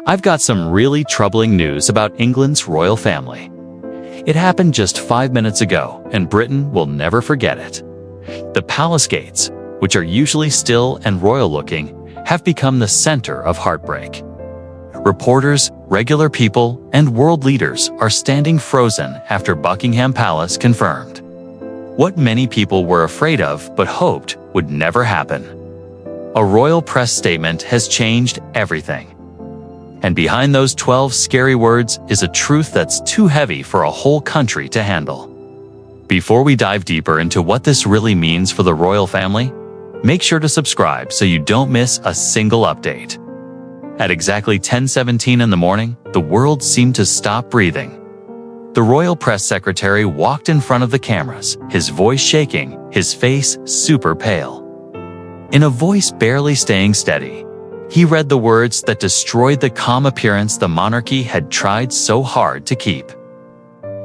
I've got some really troubling news about England's royal family. It happened just 5 minutes ago, and Britain will never forget it. The palace gates, which are usually still and royal-looking, have become the center of heartbreak. Reporters, regular people, and world leaders are standing frozen after Buckingham Palace confirmed what many people were afraid of but hoped would never happen. A royal press statement has changed everything. And behind those 12 scary words is a truth that's too heavy for a whole country to handle. Before we dive deeper into what this really means for the royal family, make sure to subscribe so you don't miss a single update. At exactly 10:17 in the morning, the world seemed to stop breathing. The royal press secretary walked in front of the cameras, his voice shaking, his face super pale. In a voice barely staying steady, he read the words that destroyed the calm appearance the monarchy had tried so hard to keep.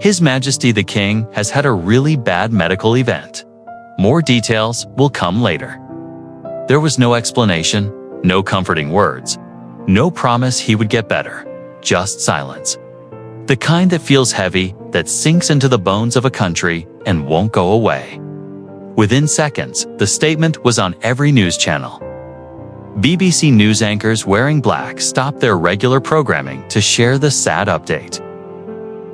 His Majesty the King has had a really bad medical event. More details will come later. There was no explanation, no comforting words, no promise he would get better, just silence. The kind that feels heavy, that sinks into the bones of a country and won't go away. Within seconds, the statement was on every news channel. BBC news anchors wearing black stopped their regular programming to share the sad update.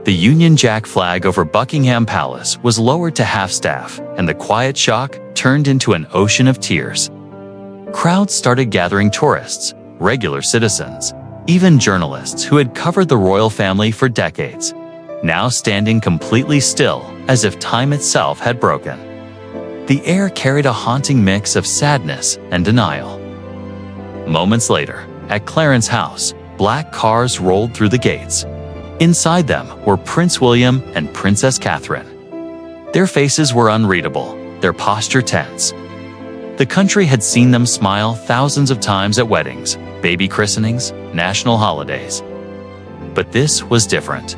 The Union Jack flag over Buckingham Palace was lowered to half-staff, and the quiet shock turned into an ocean of tears. Crowds started gathering tourists, regular citizens, even journalists who had covered the royal family for decades, now standing completely still as if time itself had broken. The air carried a haunting mix of sadness and denial. Moments later, at Clarence House, black cars rolled through the gates. Inside them were Prince William and Princess Catherine. Their faces were unreadable, their posture tense. The country had seen them smile thousands of times at weddings, baby christenings, national holidays. But this was different.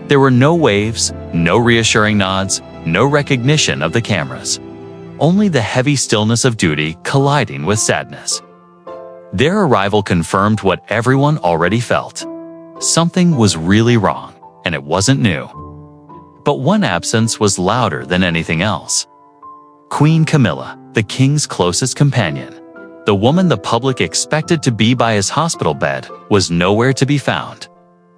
There were no waves, no reassuring nods, no recognition of the cameras. Only the heavy stillness of duty colliding with sadness. Their arrival confirmed what everyone already felt. Something was really wrong, and it wasn't new. But one absence was louder than anything else. Queen Camilla, the king's closest companion, the woman the public expected to be by his hospital bed, was nowhere to be found.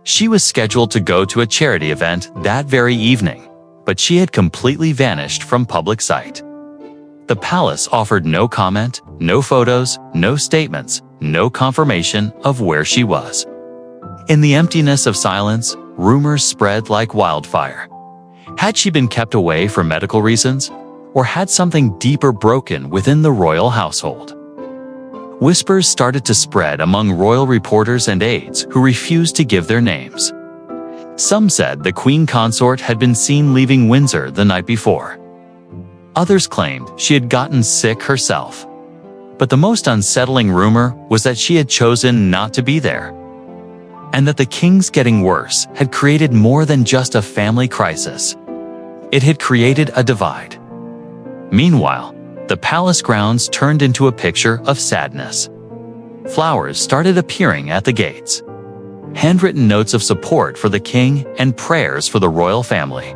She was scheduled to go to a charity event that very evening, but she had completely vanished from public sight. The palace offered no comment, no photos, no statements, no confirmation of where she was. In the emptiness of silence, rumors spread like wildfire. Had she been kept away for medical reasons, or had something deeper broken within the royal household? Whispers started to spread among royal reporters and aides who refused to give their names. Some said the queen consort had been seen leaving Windsor the night before. Others claimed she had gotten sick herself. But the most unsettling rumor was that she had chosen not to be there, and that the king's getting worse had created more than just a family crisis. It had created a divide. Meanwhile, the palace grounds turned into a picture of sadness. Flowers started appearing at the gates. Handwritten notes of support for the king and prayers for the royal family.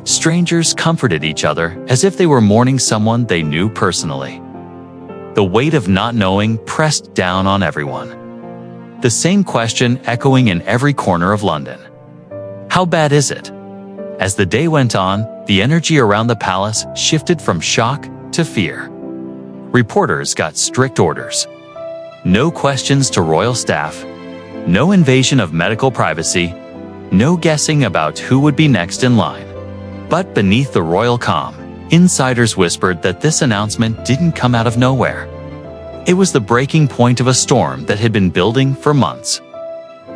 Strangers comforted each other as if they were mourning someone they knew personally. The weight of not knowing pressed down on everyone. The same question echoing in every corner of London. How bad is it? As the day went on, the energy around the palace shifted from shock to fear. Reporters got strict orders. No questions to royal staff, no invasion of medical privacy, no guessing about who would be next in line. But beneath the royal calm, insiders whispered that this announcement didn't come out of nowhere. It was the breaking point of a storm that had been building for months.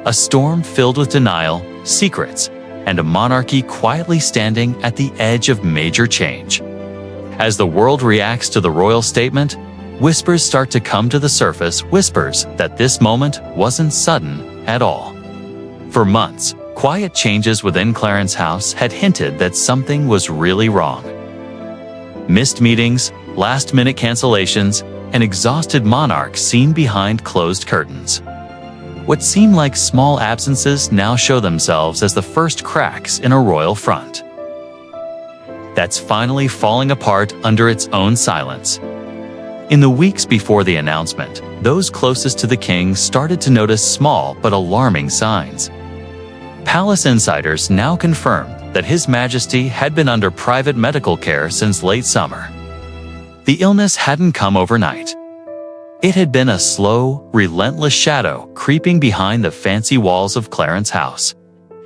A storm filled with denial, secrets, and a monarchy quietly standing at the edge of major change. As the world reacts to the royal statement, whispers start to come to the surface, whispers that this moment wasn't sudden at all. For months, quiet changes within Clarence House had hinted that something was really wrong. Missed meetings, last-minute cancellations, and exhausted monarchs seen behind closed curtains. What seemed like small absences now show themselves as the first cracks in a royal front that's finally falling apart under its own silence. In the weeks before the announcement, those closest to the king started to notice small but alarming signs. Palace insiders now confirmed that His Majesty had been under private medical care since late summer. The illness hadn't come overnight. It had been a slow, relentless shadow creeping behind the fancy walls of Clarence House.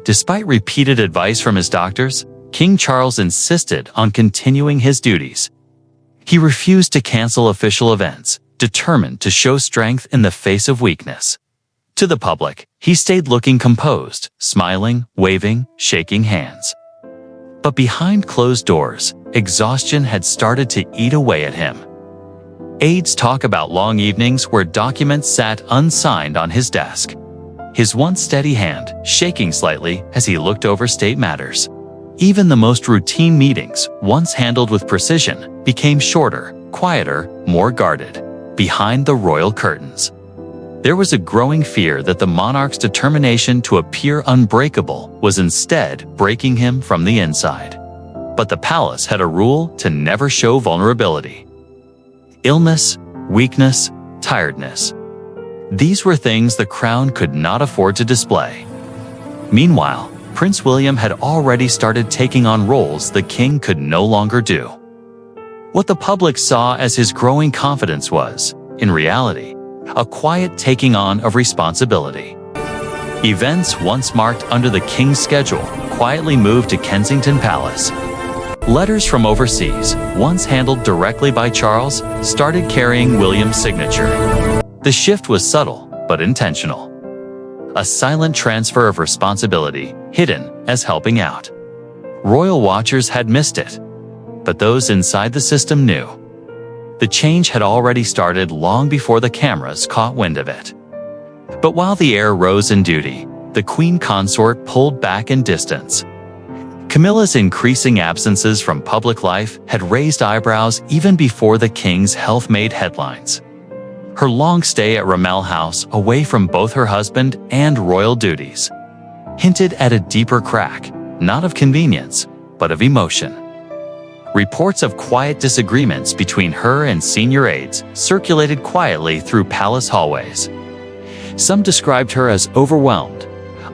Despite repeated advice from his doctors, King Charles insisted on continuing his duties. He refused to cancel official events, determined to show strength in the face of weakness. To the public, he stayed looking composed, smiling, waving, shaking hands. But behind closed doors, exhaustion had started to eat away at him. Aides talk about long evenings where documents sat unsigned on his desk, his once steady hand shaking slightly as he looked over state matters. Even the most routine meetings, once handled with precision, became shorter, quieter, more guarded, behind the royal curtains. There was a growing fear that the monarch's determination to appear unbreakable was instead breaking him from the inside. But the palace had a rule to never show vulnerability. Illness, weakness, tiredness. These were things the crown could not afford to display. Meanwhile, Prince William had already started taking on roles the king could no longer do. What the public saw as his growing confidence was, in reality, a quiet taking on of responsibility. Events once marked under the king's schedule quietly moved to Kensington Palace. Letters from overseas, once handled directly by Charles, started carrying William's signature. The shift was subtle, but intentional. A silent transfer of responsibility, hidden as helping out. Royal watchers had missed it, but those inside the system knew. The change had already started long before the cameras caught wind of it. But while the heir rose in duty, the Queen Consort pulled back in distance. Camilla's increasing absences from public life had raised eyebrows even before the king's health made headlines. Her long stay at Ramel House, away from both her husband and royal duties, hinted at a deeper crack, not of convenience, but of emotion. Reports of quiet disagreements between her and senior aides circulated quietly through palace hallways. Some described her as overwhelmed,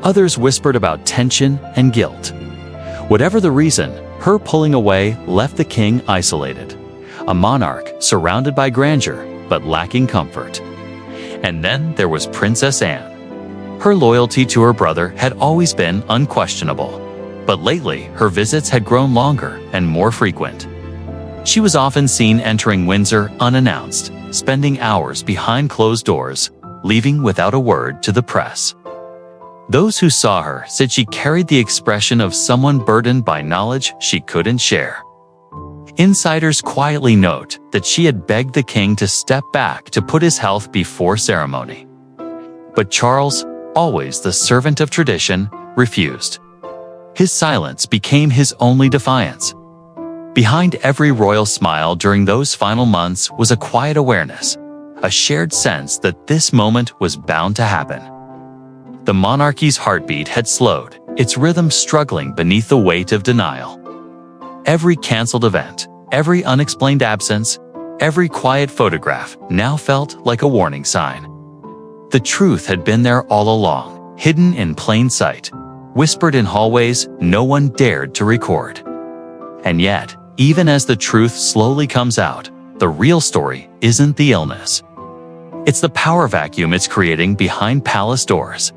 others whispered about tension and guilt. Whatever the reason, her pulling away left the king isolated, a monarch surrounded by grandeur but lacking comfort. And then there was Princess Anne. Her loyalty to her brother had always been unquestionable, but lately her visits had grown longer and more frequent. She was often seen entering Windsor unannounced, spending hours behind closed doors, leaving without a word to the press. Those who saw her said she carried the expression of someone burdened by knowledge she couldn't share. Insiders quietly note that she had begged the king to step back to put his health before ceremony. But Charles, always the servant of tradition, refused. His silence became his only defiance. Behind every royal smile during those final months was a quiet awareness, a shared sense that this moment was bound to happen. The monarchy's heartbeat had slowed, its rhythm struggling beneath the weight of denial. Every cancelled event, every unexplained absence, every quiet photograph now felt like a warning sign. The truth had been there all along, hidden in plain sight, whispered in hallways no one dared to record. And yet, even as the truth slowly comes out, the real story isn't the illness. It's the power vacuum it's creating behind palace doors.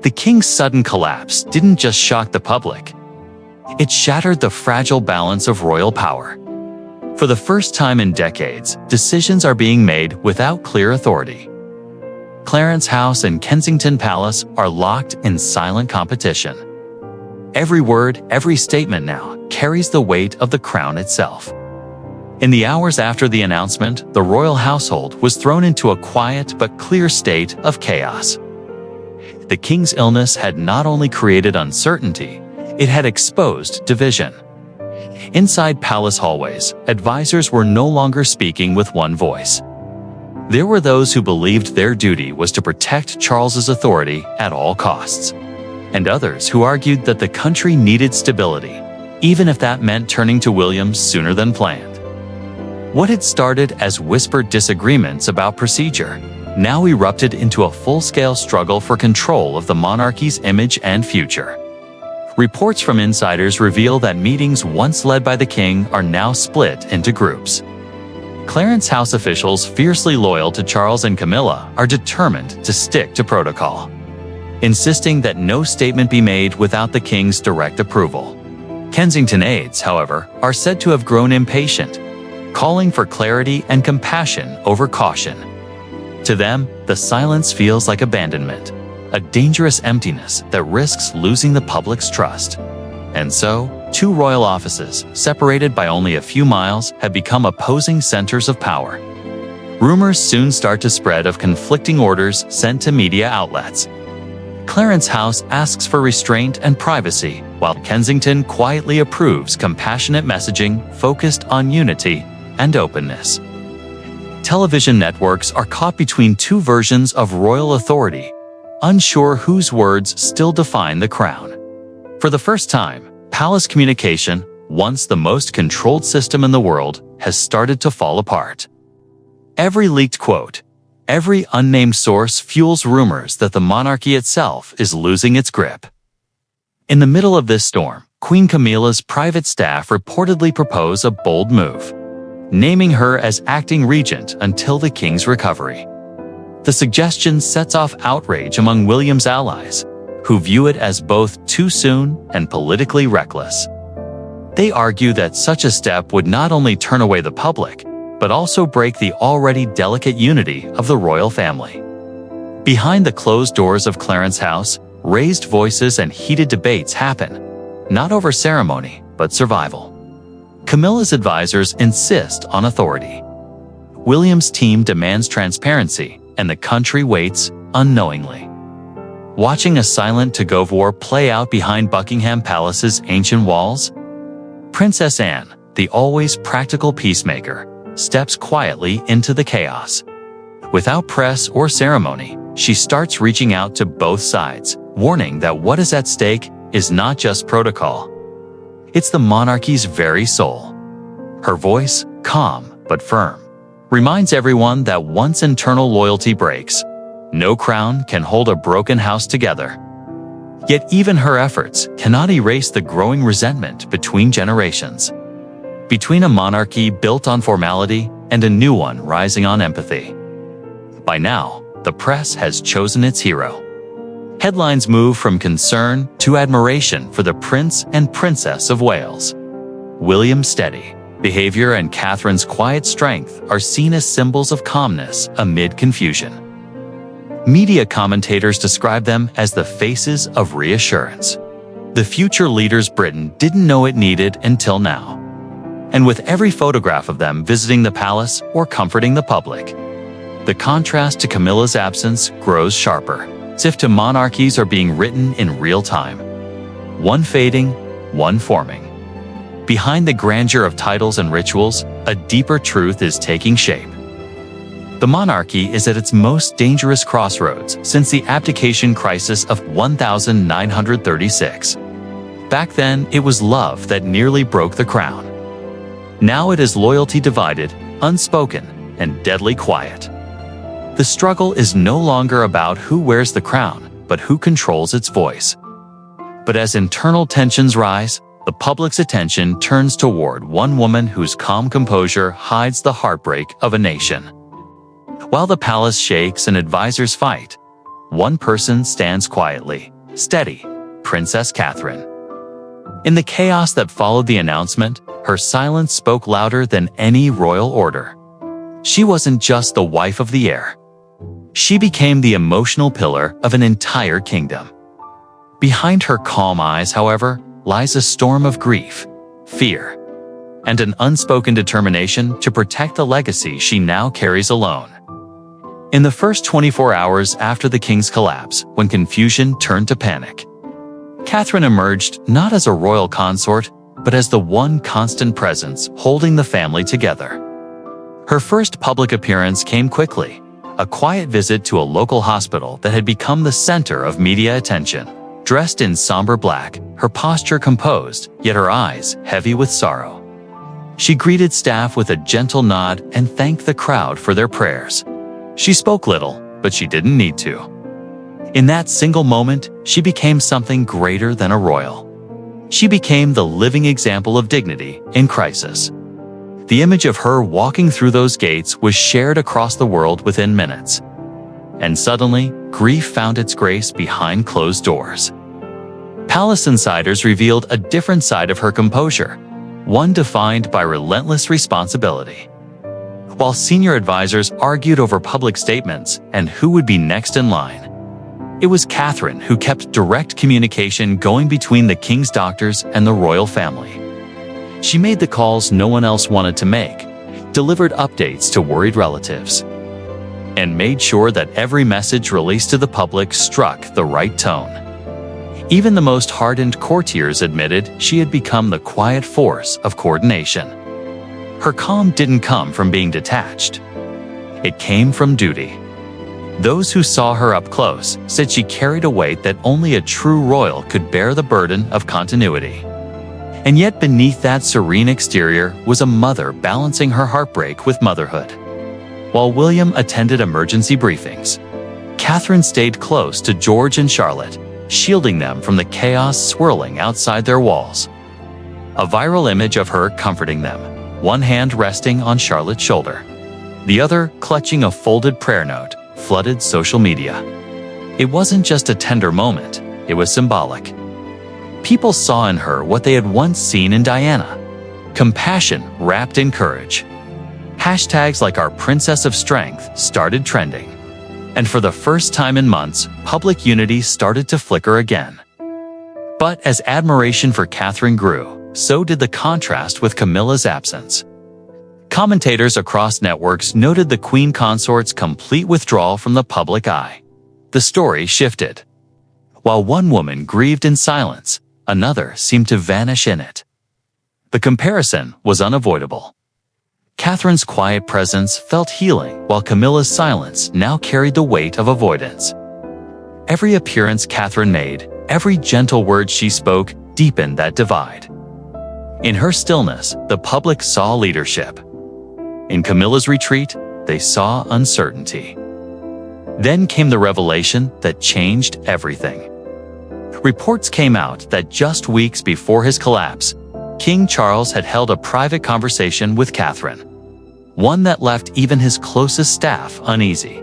The king's sudden collapse didn't just shock the public. It shattered the fragile balance of royal power. For the first time in decades, decisions are being made without clear authority. Clarence House and Kensington Palace are locked in silent competition. Every word, every statement now carries the weight of the crown itself. In the hours after the announcement, the royal household was thrown into a quiet but clear state of chaos. The king's illness had not only created uncertainty, it had exposed division. Inside palace hallways, advisors were no longer speaking with one voice. There were those who believed their duty was to protect Charles's authority at all costs, and others who argued that the country needed stability, even if that meant turning to William sooner than planned. What had started as whispered disagreements about procedure now erupted into a full-scale struggle for control of the monarchy's image and future. Reports from insiders reveal that meetings once led by the king are now split into groups. Clarence House officials fiercely loyal to Charles and Camilla are determined to stick to protocol, insisting that no statement be made without the king's direct approval. Kensington aides, however, are said to have grown impatient, calling for clarity and compassion over caution. To them, the silence feels like abandonment, a dangerous emptiness that risks losing the public's trust. And so, two royal offices, separated by only a few miles, have become opposing centers of power. Rumors soon start to spread of conflicting orders sent to media outlets. Clarence House asks for restraint and privacy, while Kensington quietly approves compassionate messaging focused on unity and openness. Television networks are caught between two versions of royal authority, unsure whose words still define the crown. For the first time, palace communication, once the most controlled system in the world, has started to fall apart. Every leaked quote, every unnamed source fuels rumors that the monarchy itself is losing its grip. In the middle of this storm, Queen Camilla's private staff reportedly propose a bold move, naming her as acting regent until the king's recovery. The suggestion sets off outrage among William's allies, who view it as both too soon and politically reckless. They argue that such a step would not only turn away the public, but also break the already delicate unity of the royal family. Behind the closed doors of Clarence House, raised voices and heated debates happen, not over ceremony, but survival. Camilla's advisors insist on authority. William's team demands transparency, and the country waits unknowingly. Watching a silent tug-of war play out behind Buckingham Palace's ancient walls, Princess Anne, the always practical peacemaker, steps quietly into the chaos. Without press or ceremony, she starts reaching out to both sides, warning that what is at stake is not just protocol. It's the monarchy's very soul. Her voice, calm but firm, reminds everyone that once internal loyalty breaks, no crown can hold a broken house together. Yet even her efforts cannot erase the growing resentment between generations. Between a monarchy built on formality and a new one rising on empathy. By now, the press has chosen its hero. Headlines move from concern to admiration for the Prince and Princess of Wales. William's steady behavior and Catherine's quiet strength are seen as symbols of calmness amid confusion. Media commentators describe them as the faces of reassurance. The future leaders Britain didn't know it needed until now. And with every photograph of them visiting the palace or comforting the public, the contrast to Camilla's absence grows sharper, as if two monarchies are being written in real time. One fading, one forming. Behind the grandeur of titles and rituals, a deeper truth is taking shape. The monarchy is at its most dangerous crossroads since the abdication crisis of 1936. Back then, it was love that nearly broke the crown. Now it is loyalty divided, unspoken, and deadly quiet. The struggle is no longer about who wears the crown, but who controls its voice. But as internal tensions rise, the public's attention turns toward one woman whose calm composure hides the heartbreak of a nation. While the palace shakes and advisors fight, one person stands quietly, steady, Princess Catherine. In the chaos that followed the announcement, her silence spoke louder than any royal order. She wasn't just the wife of the heir. She became the emotional pillar of an entire kingdom. Behind her calm eyes, however, lies a storm of grief, fear, and an unspoken determination to protect the legacy she now carries alone. In the first 24 hours after the king's collapse, when confusion turned to panic, Catherine emerged not as a royal consort, but as the one constant presence holding the family together. Her first public appearance came quickly, a quiet visit to a local hospital that had become the center of media attention. Dressed in somber black, her posture composed, yet her eyes heavy with sorrow. She greeted staff with a gentle nod and thanked the crowd for their prayers. She spoke little, but she didn't need to. In that single moment, she became something greater than a royal. She became the living example of dignity in crisis. The image of her walking through those gates was shared across the world within minutes. And suddenly, grief found its grace behind closed doors. Palace insiders revealed a different side of her composure, one defined by relentless responsibility. While senior advisors argued over public statements and who would be next in line, it was Catherine who kept direct communication going between the king's doctors and the royal family. She made the calls no one else wanted to make, delivered updates to worried relatives, and made sure that every message released to the public struck the right tone. Even the most hardened courtiers admitted she had become the quiet force of coordination. Her calm didn't come from being detached. It came from duty. Those who saw her up close said she carried a weight that only a true royal could bear, the burden of continuity. And yet beneath that serene exterior was a mother balancing her heartbreak with motherhood. While William attended emergency briefings, Catherine stayed close to George and Charlotte, shielding them from the chaos swirling outside their walls. A viral image of her comforting them, one hand resting on Charlotte's shoulder, the other clutching a folded prayer note, flooded social media. It wasn't just a tender moment, it was symbolic. People saw in her what they had once seen in Diana: compassion wrapped in courage. Hashtags like "Our Princess of Strength" started trending. And for the first time in months, public unity started to flicker again. But as admiration for Catherine grew, so did the contrast with Camilla's absence. Commentators across networks noted the Queen Consort's complete withdrawal from the public eye. The story shifted. While one woman grieved in silence, another seemed to vanish in it. The comparison was unavoidable. Catherine's quiet presence felt healing, while Camilla's silence now carried the weight of avoidance. Every appearance Catherine made, every gentle word she spoke, deepened that divide. In her stillness, the public saw leadership. In Camilla's retreat, they saw uncertainty. Then came the revelation that changed everything. Reports came out that just weeks before his collapse, King Charles had held a private conversation with Catherine, one that left even his closest staff uneasy.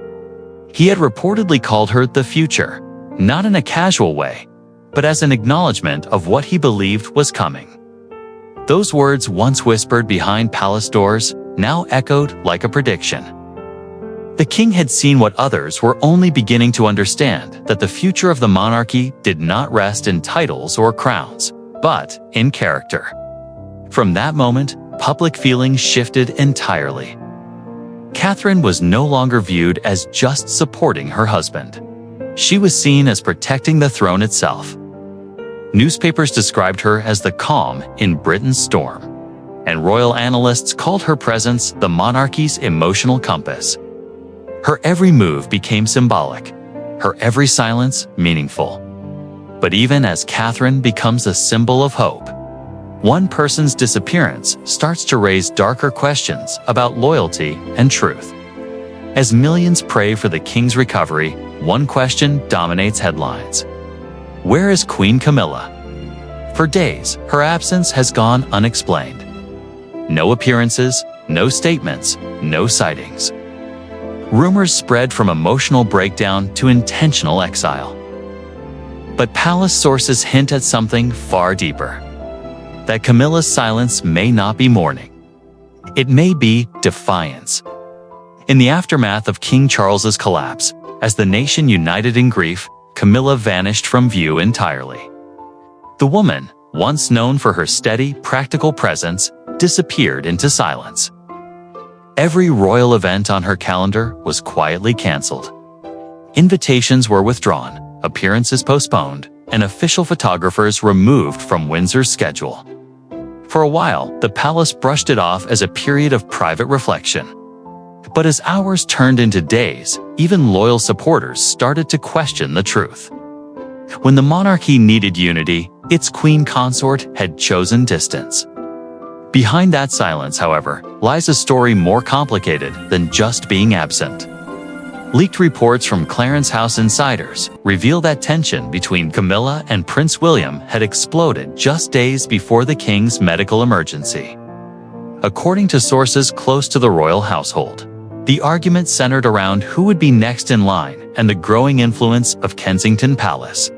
He had reportedly called her the future, not in a casual way, but as an acknowledgement of what he believed was coming. Those words, once whispered behind palace doors, now echoed like a prediction. The king had seen what others were only beginning to understand, that the future of the monarchy did not rest in titles or crowns, but in character. From that moment, public feeling shifted entirely. Catherine was no longer viewed as just supporting her husband. She was seen as protecting the throne itself. Newspapers described her as the calm in Britain's storm, and royal analysts called her presence the monarchy's emotional compass. Her every move became symbolic, her every silence meaningful. But even as Catherine becomes a symbol of hope, one person's disappearance starts to raise darker questions about loyalty and truth. As millions pray for the king's recovery, one question dominates headlines. Where is Queen Camilla? For days, her absence has gone unexplained. No appearances, no statements, no sightings. Rumors spread from emotional breakdown to intentional exile. But palace sources hint at something far deeper. That Camilla's silence may not be mourning. It may be defiance. In the aftermath of King Charles's collapse, as the nation united in grief, Camilla vanished from view entirely. The woman, once known for her steady, practical presence, disappeared into silence. Every royal event on her calendar was quietly canceled. Invitations were withdrawn, appearances postponed, and official photographers removed from Windsor's schedule. For a while, the palace brushed it off as a period of private reflection. But as hours turned into days, even loyal supporters started to question the truth. When the monarchy needed unity, its queen consort had chosen distance. Behind that silence, however, lies a story more complicated than just being absent. Leaked reports from Clarence House insiders reveal that tension between Camilla and Prince William had exploded just days before the king's medical emergency. According to sources close to the royal household, the argument centered around who would be next in line and the growing influence of Kensington Palace.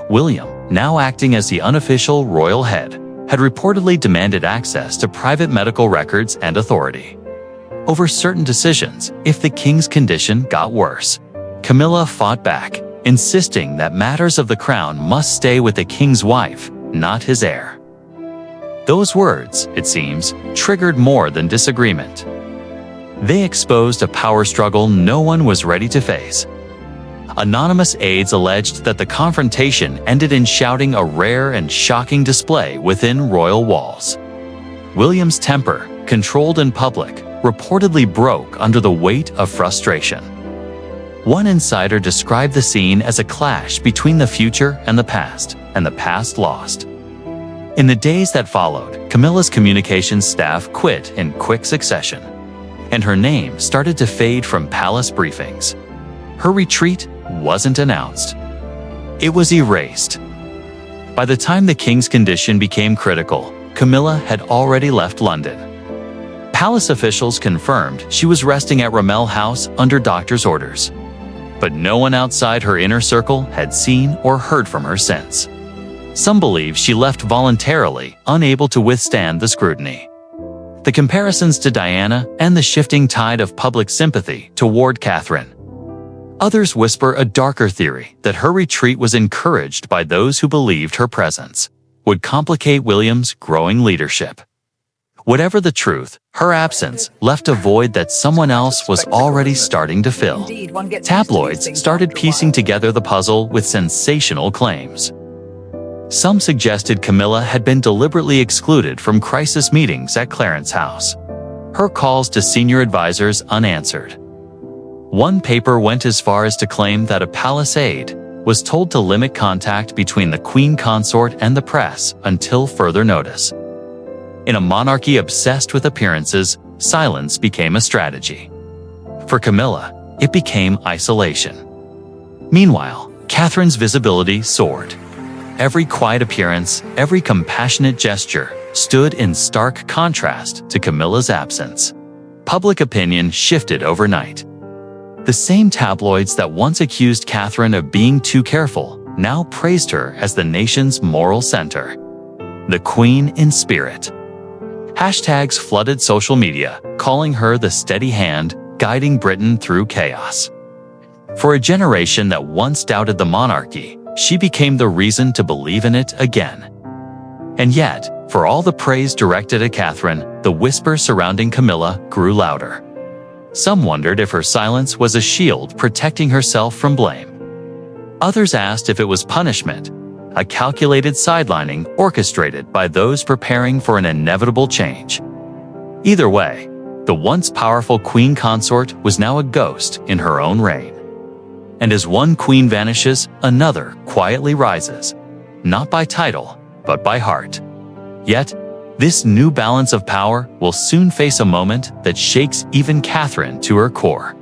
William, now acting as the unofficial royal head, had reportedly demanded access to private medical records and authority over certain decisions if the king's condition got worse. Camilla fought back, insisting that matters of the crown must stay with the king's wife, not his heir. Those words, it seems, triggered more than disagreement. They exposed a power struggle no one was ready to face. Anonymous aides alleged that the confrontation ended in shouting a rare and shocking display within royal walls. William's temper, controlled in public, reportedly broke under the weight of frustration. One insider described the scene as a clash between the future and the past lost. In the days that followed, Camilla's communications staff quit in quick succession, and her name started to fade from palace briefings. Her retreat wasn't announced. It was erased. By the time the king's condition became critical, Camilla had already left London. Palace officials confirmed she was resting at Ramel House under doctor's orders, but no one outside her inner circle had seen or heard from her since. Some believe she left voluntarily, unable to withstand the scrutiny. The comparisons to Diana and the shifting tide of public sympathy toward Catherine. Others whisper a darker theory that her retreat was encouraged by those who believed her presence would complicate William's growing leadership. Whatever the truth, her absence left a void that someone else was already starting to fill. Tabloids started piecing together the puzzle with sensational claims. Some suggested Camilla had been deliberately excluded from crisis meetings at Clarence House, her calls to senior advisors unanswered. One paper went as far as to claim that a palace aide was told to limit contact between the queen consort and the press until further notice. In a monarchy obsessed with appearances, silence became a strategy. For Camilla, it became isolation. Meanwhile, Catherine's visibility soared. Every quiet appearance, every compassionate gesture stood in stark contrast to Camilla's absence. Public opinion shifted overnight. The same tabloids that once accused Catherine of being too careful now praised her as the nation's moral center. The Queen in spirit. Hashtags flooded social media, calling her the steady hand guiding Britain through chaos. For a generation that once doubted the monarchy, she became the reason to believe in it again. And yet, for all the praise directed at Catherine, the whispers surrounding Camilla grew louder. Some wondered if her silence was a shield protecting herself from blame. Others asked if it was punishment, a calculated sidelining orchestrated by those preparing for an inevitable change. Either way, the once powerful queen consort was now a ghost in her own reign. And as one queen vanishes, another quietly rises, not by title, but by heart. Yet, this new balance of power will soon face a moment that shakes even Catherine to her core.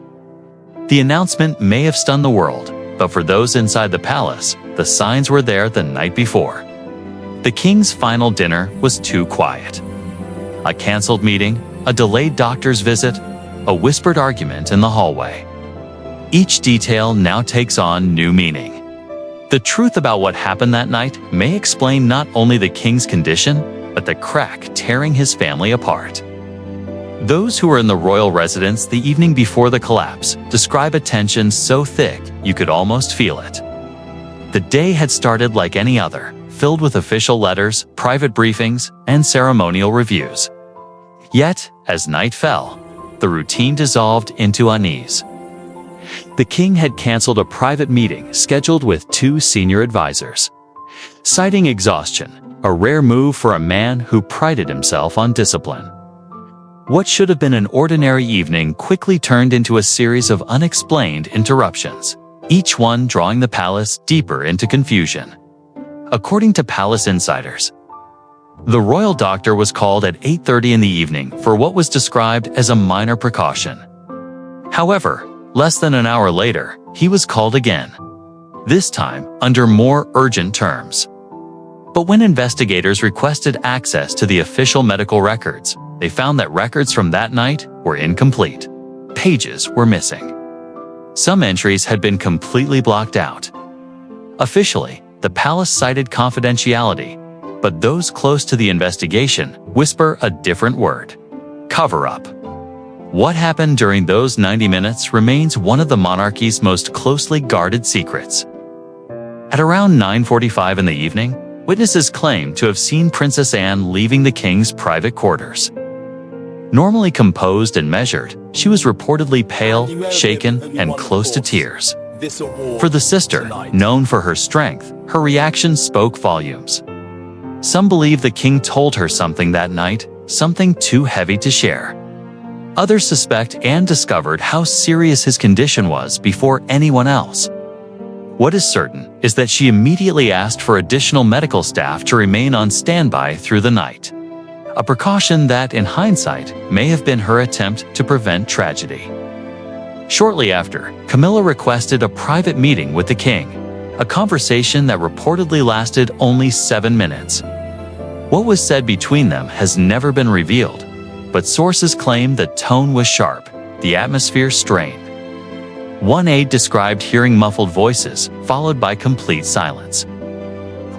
The announcement may have stunned the world, but for those inside the palace, the signs were there the night before. The king's final dinner was too quiet. A canceled meeting, a delayed doctor's visit, a whispered argument in the hallway. Each detail now takes on new meaning. The truth about what happened that night may explain not only the king's condition, but the crack tearing his family apart. Those who were in the royal residence the evening before the collapse describe a tension so thick you could almost feel it. The day had started like any other, filled with official letters, private briefings, and ceremonial reviews. Yet, as night fell, the routine dissolved into unease. The king had canceled a private meeting scheduled with 2 senior advisors, citing exhaustion, a rare move for a man who prided himself on discipline. What should have been an ordinary evening quickly turned into a series of unexplained interruptions, each one drawing the palace deeper into confusion. According to palace insiders, the royal doctor was called at 8:30 in the evening for what was described as a minor precaution. However, less than an hour later, he was called again, this time under more urgent terms. But when investigators requested access to the official medical records, they found that records from that night were incomplete. Pages were missing. Some entries had been completely blocked out. Officially, the palace cited confidentiality, but those close to the investigation whisper a different word: cover-up. What happened during those 90 minutes remains one of the monarchy's most closely guarded secrets. At around 9:45 in the evening, witnesses claimed to have seen Princess Anne leaving the king's private quarters. Normally composed and measured, she was reportedly pale, shaken, and close to tears. For the sister, known for her strength, her reactions spoke volumes. Some believe the king told her something that night, something too heavy to share. Others suspect Anne discovered how serious his condition was before anyone else. What is certain is that she immediately asked for additional medical staff to remain on standby through the night. A precaution that, in hindsight, may have been her attempt to prevent tragedy. Shortly after, Camilla requested a private meeting with the king, a conversation that reportedly lasted only 7 minutes. What was said between them has never been revealed, but sources claim the tone was sharp, the atmosphere strained. One aide described hearing muffled voices, followed by complete silence.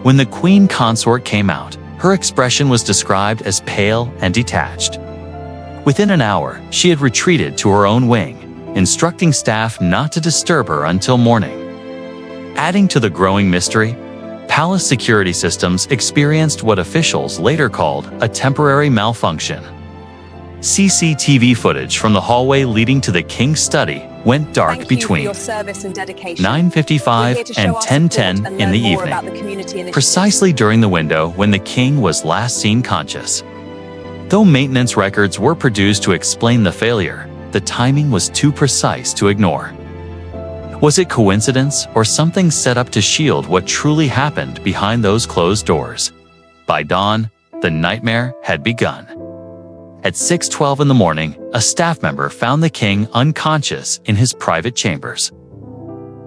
When the queen consort came out, her expression was described as pale and detached. Within an hour, she had retreated to her own wing, instructing staff not to disturb her until morning. Adding to the growing mystery, palace security systems experienced what officials later called a temporary malfunction. CCTV footage from the hallway leading to the king's study went dark between 9:55 and 10:10 in the evening, precisely during the window when the king was last seen conscious. Though maintenance records were produced to explain the failure, the timing was too precise to ignore. Was it coincidence or something set up to shield what truly happened behind those closed doors? By dawn, the nightmare had begun. At 6:12 in the morning, a staff member found the king unconscious in his private chambers.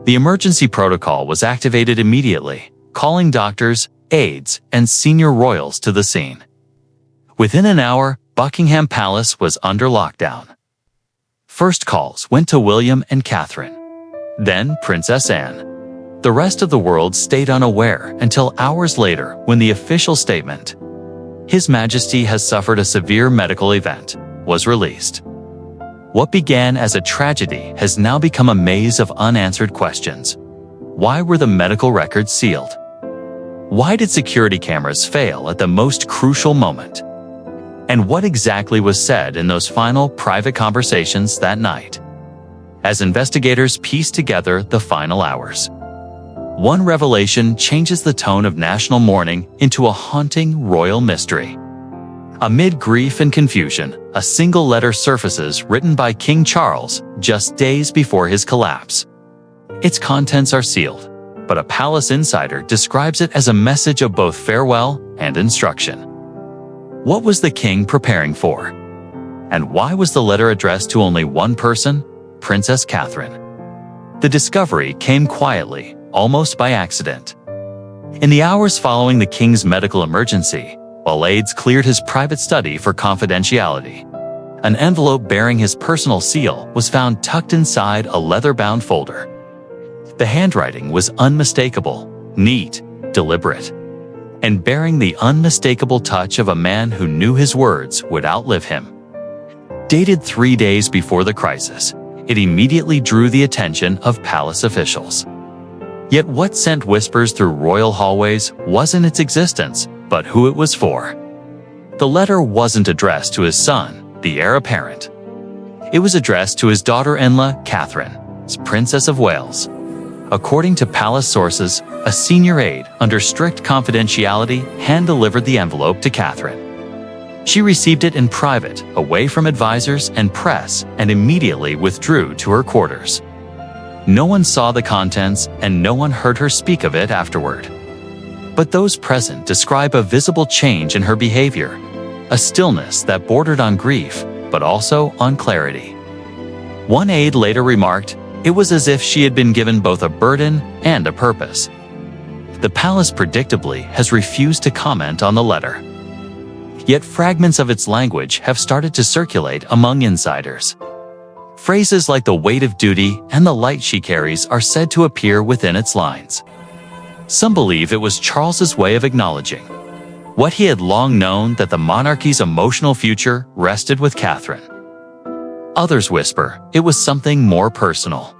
The emergency protocol was activated immediately, calling doctors, aides, and senior royals to the scene. Within an hour, Buckingham Palace was under lockdown. First calls went to William and Catherine, then Princess Anne. The rest of the world stayed unaware until hours later when the official statement, "His Majesty has suffered a severe medical event," was released. What began as a tragedy has now become a maze of unanswered questions. Why were the medical records sealed? Why did security cameras fail at the most crucial moment? And what exactly was said in those final private conversations that night? As investigators piece together the final hours, one revelation changes the tone of national mourning into a haunting royal mystery. Amid grief and confusion, a single letter surfaces written by King Charles just days before his collapse. Its contents are sealed, but a palace insider describes it as a message of both farewell and instruction. What was the king preparing for? And why was the letter addressed to only one person, Princess Catherine? The discovery came quietly, almost by accident. In the hours following the king's medical emergency, while aides cleared his private study for confidentiality, an envelope bearing his personal seal was found tucked inside a leather-bound folder. The handwriting was unmistakable, neat, deliberate, and bearing the unmistakable touch of a man who knew his words would outlive him. Dated 3 days before the crisis, it immediately drew the attention of palace officials. Yet what sent whispers through royal hallways wasn't its existence, but who it was for. The letter wasn't addressed to his son, the heir apparent. It was addressed to his daughter-in-law, Catherine, Princess of Wales. According to palace sources, a senior aide, under strict confidentiality, hand-delivered the envelope to Catherine. She received it in private, away from advisors and press, and immediately withdrew to her quarters. No one saw the contents, and no one heard her speak of it afterward. But those present describe a visible change in her behavior, a stillness that bordered on grief, but also on clarity. One aide later remarked, "It was as if she had been given both a burden and a purpose." The palace predictably has refused to comment on the letter. Yet fragments of its language have started to circulate among insiders. Phrases like the weight of duty and the light she carries are said to appear within its lines. Some believe it was Charles's way of acknowledging what he had long known, that the monarchy's emotional future rested with Catherine. Others whisper it was something more personal.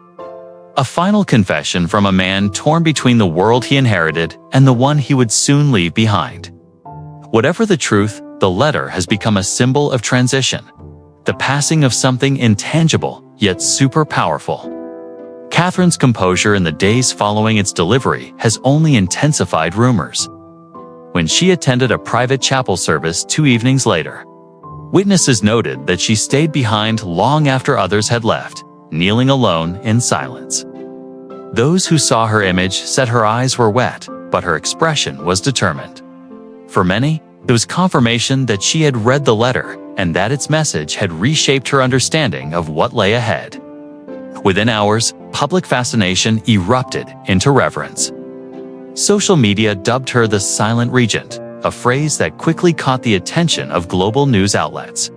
A final confession from a man torn between the world he inherited and the one he would soon leave behind. Whatever the truth, the letter has become a symbol of transition, the passing of something intangible yet super powerful. Catherine's composure in the days following its delivery has only intensified rumors. When she attended a private chapel service 2 evenings later, witnesses noted that she stayed behind long after others had left, kneeling alone in silence. Those who saw her image said her eyes were wet, but her expression was determined. For many, it was confirmation that she had read the letter and that its message had reshaped her understanding of what lay ahead. Within hours, public fascination erupted into reverence. Social media dubbed her the Silent Regent, a phrase that quickly caught the attention of global news outlets.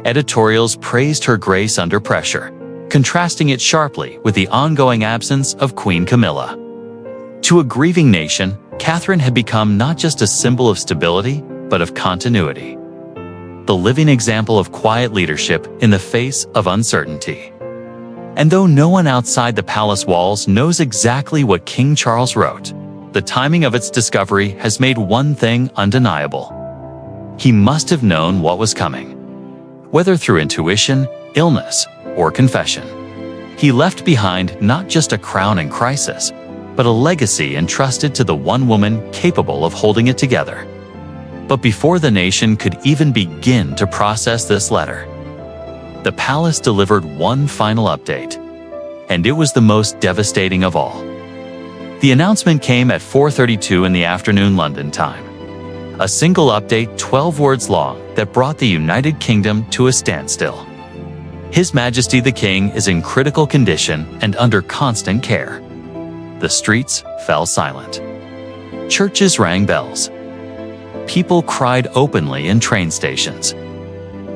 Editorials praised her grace under pressure, contrasting it sharply with the ongoing absence of Queen Camilla. To a grieving nation, Catherine had become not just a symbol of stability, but of continuity. The living example of quiet leadership in the face of uncertainty. And though no one outside the palace walls knows exactly what King Charles wrote, the timing of its discovery has made one thing undeniable. He must have known what was coming. Whether through intuition, illness, or confession, he left behind not just a crown in crisis, but a legacy entrusted to the one woman capable of holding it together. But before the nation could even begin to process this letter, the palace delivered one final update, and it was the most devastating of all. The announcement came at 4:32 in the afternoon London time. A single update 12 words long that brought the United Kingdom to a standstill. His Majesty the King is in critical condition and under constant care. The streets fell silent. Churches rang bells. People cried openly in train stations.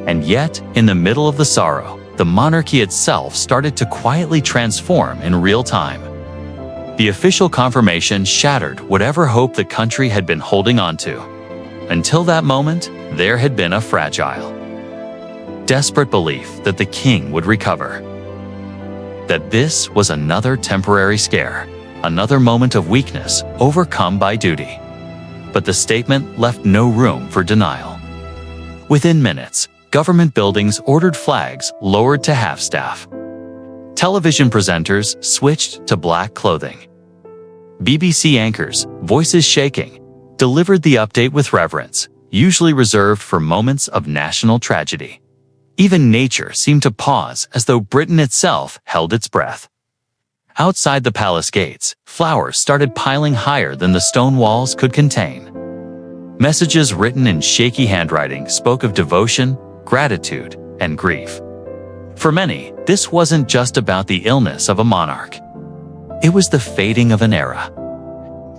And yet, in the middle of the sorrow, the monarchy itself started to quietly transform in real time. The official confirmation shattered whatever hope the country had been holding on to. Until that moment, there had been a fragile, desperate belief that the king would recover. That this was another temporary scare, another moment of weakness overcome by duty. But the statement left no room for denial. Within minutes, government buildings ordered flags lowered to half-staff. Television presenters switched to black clothing. BBC anchors, voices shaking, delivered the update with reverence, usually reserved for moments of national tragedy. Even nature seemed to pause as though Britain itself held its breath. Outside the palace gates, flowers started piling higher than the stone walls could contain. Messages written in shaky handwriting spoke of devotion, gratitude, and grief. For many, this wasn't just about the illness of a monarch. It was the fading of an era.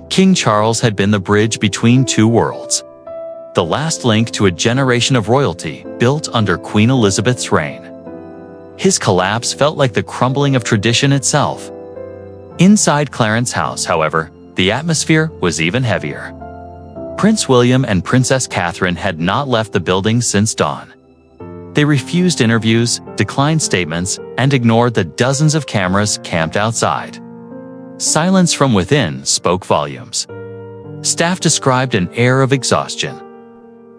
King Charles had been the bridge between two worlds. The last link to a generation of royalty built under Queen Elizabeth's reign. His collapse felt like the crumbling of tradition itself. Inside Clarence House, however, the atmosphere was even heavier. Prince William and Princess Catherine had not left the building since dawn. They refused interviews, declined statements, and ignored the dozens of cameras camped outside. Silence from within spoke volumes. Staff described an air of exhaustion.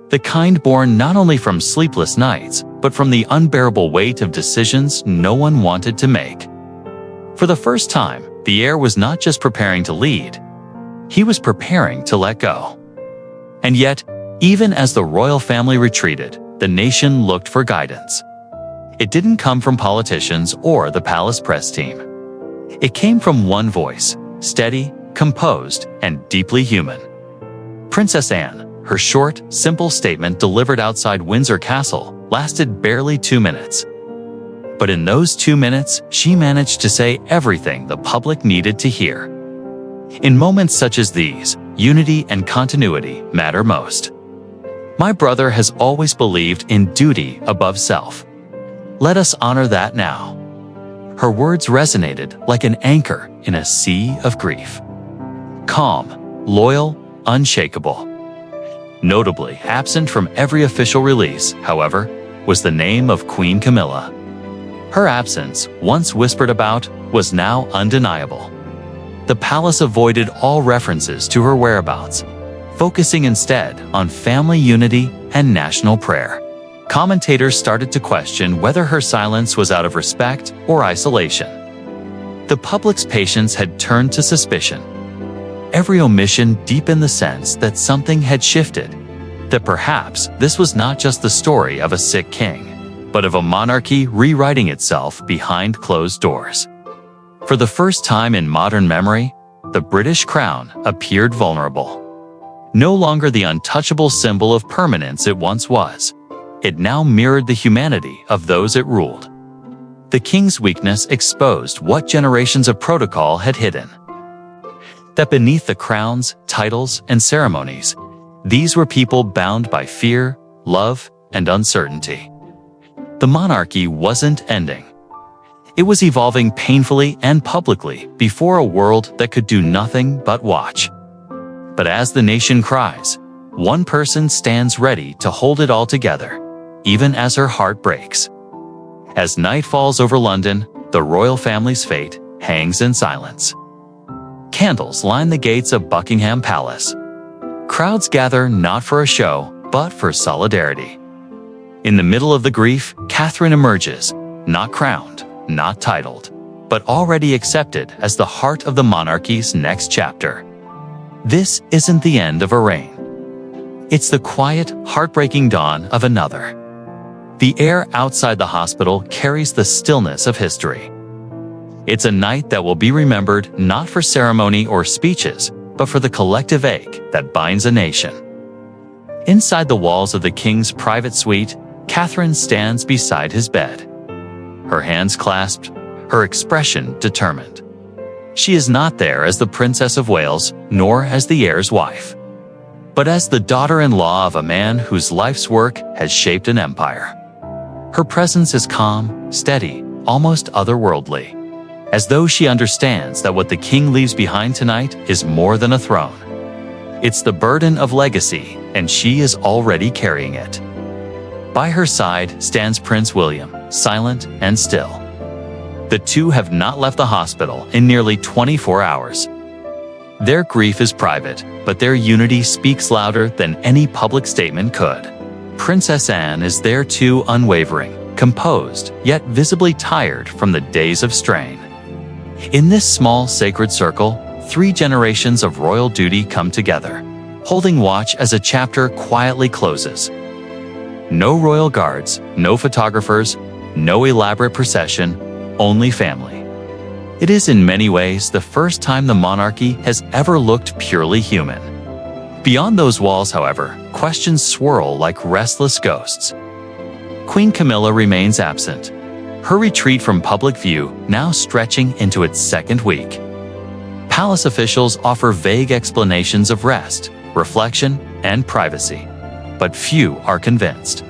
The kind born not only from sleepless nights, but from the unbearable weight of decisions no one wanted to make. For the first time, the heir was not just preparing to lead, he was preparing to let go. And yet, Even as the royal family retreated, the nation looked for guidance. It didn't come from politicians or the palace press team. It came from one voice, steady, composed, and deeply human. Princess Anne, her short, simple statement delivered outside Windsor Castle, lasted barely 2 minutes. But in those 2 minutes, she managed to say everything the public needed to hear. In moments such as these, unity and continuity matter most. My brother has always believed in duty above self. Let us honor that now. Her words resonated like an anchor in a sea of grief. Calm, loyal, unshakable. Notably absent from every official release, however, was the name of Queen Camilla. Her absence, once whispered about, was now undeniable. The palace avoided all references to her whereabouts, focusing instead on family unity and national prayer. Commentators started to question whether her silence was out of respect or isolation. The public's patience had turned to suspicion. Every omission deepened the sense that something had shifted, that perhaps this was not just the story of a sick king, but of a monarchy rewriting itself behind closed doors. For the first time in modern memory, the British crown appeared vulnerable. No longer the untouchable symbol of permanence it once was, it now mirrored the humanity of those it ruled. The king's weakness exposed what generations of protocol had hidden. That beneath the crowns, titles, and ceremonies, these were people bound by fear, love, and uncertainty. The monarchy wasn't ending. It was evolving painfully and publicly before a world that could do nothing but watch. But as the nation cries, one person stands ready to hold it all together, even as her heart breaks. As night falls over London, the royal family's fate hangs in silence. Candles line the gates of Buckingham Palace. Crowds gather not for a show, but for solidarity. In the middle of the grief, Catherine emerges, not crowned, not titled, but already accepted as the heart of the monarchy's next chapter. This isn't the end of a reign. It's the quiet, heartbreaking dawn of another. The air outside the hospital carries the stillness of history. It's a night that will be remembered not for ceremony or speeches, but for the collective ache that binds a nation. Inside the walls of the king's private suite, Catherine stands beside his bed. Her hands clasped, her expression determined. She is not there as the Princess of Wales, nor as the heir's wife, but as the daughter-in-law of a man whose life's work has shaped an empire. Her presence is calm, steady, almost otherworldly, as though she understands that what the king leaves behind tonight is more than a throne. It's the burden of legacy, and she is already carrying it. By her side stands Prince William, silent and still. The two have not left the hospital in nearly 24 hours. Their grief is private, but their unity speaks louder than any public statement could. Princess Anne is there too, unwavering, composed, yet visibly tired from the days of strain. In this small sacred circle, 3 generations of royal duty come together, holding watch as a chapter quietly closes. No royal guards, no photographers, no elaborate procession, only family. It is in many ways the first time the monarchy has ever looked purely human. Beyond those walls, however, questions swirl like restless ghosts. Queen Camilla remains absent, her retreat from public view now stretching into its 2nd week. Palace officials offer vague explanations of rest, reflection, and privacy, but few are convinced.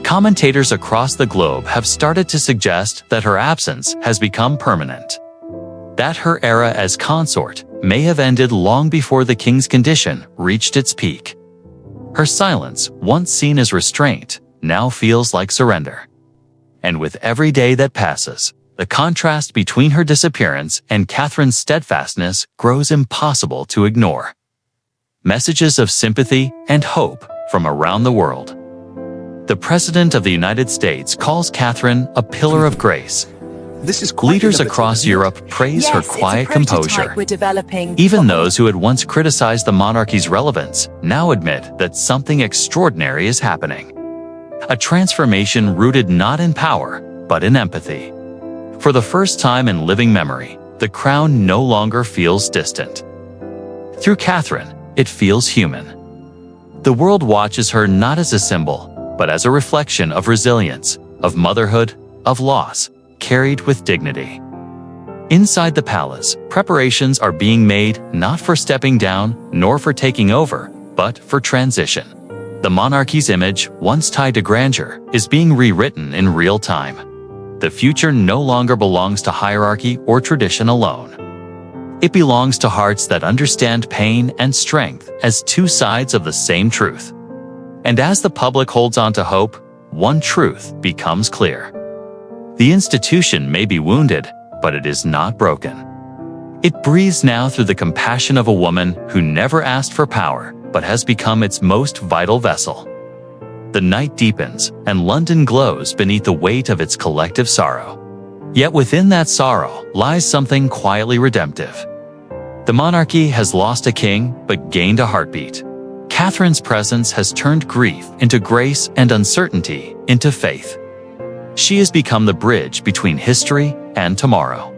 Commentators across the globe have started to suggest that her absence has become permanent, that her era as consort may have ended long before the king's condition reached its peak. Her silence, once seen as restraint, now feels like surrender. And with every day that passes, the contrast between her disappearance and Catherine's steadfastness grows impossible to ignore. Messages of sympathy and hope from around the world. The President of the United States calls Catherine a pillar of grace, This is quite Leaders innovative, across isn't it? Europe praise her Yes, it's a quiet prototype composure. we're developing. Even those who had once criticized the monarchy's relevance now admit that something extraordinary is happening. A transformation rooted not in power, but in empathy. For the first time in living memory, the crown no longer feels distant. Through Catherine, it feels human. The world watches her not as a symbol, but as a reflection of resilience, of motherhood, of loss, carried with dignity. Inside the palace, preparations are being made not for stepping down, nor for taking over, but for transition. The monarchy's image, once tied to grandeur, is being rewritten in real time. The future no longer belongs to hierarchy or tradition alone. It belongs to hearts that understand pain and strength as two sides of the same truth. And as the public holds on to hope, one truth becomes clear. The institution may be wounded, but it is not broken. It breathes now through the compassion of a woman who never asked for power, but has become its most vital vessel. The night deepens, and London glows beneath the weight of its collective sorrow. Yet within that sorrow lies something quietly redemptive. The monarchy has lost a king, but gained a heartbeat. Catherine's presence has turned grief into grace and uncertainty into faith. She has become the bridge between history and tomorrow.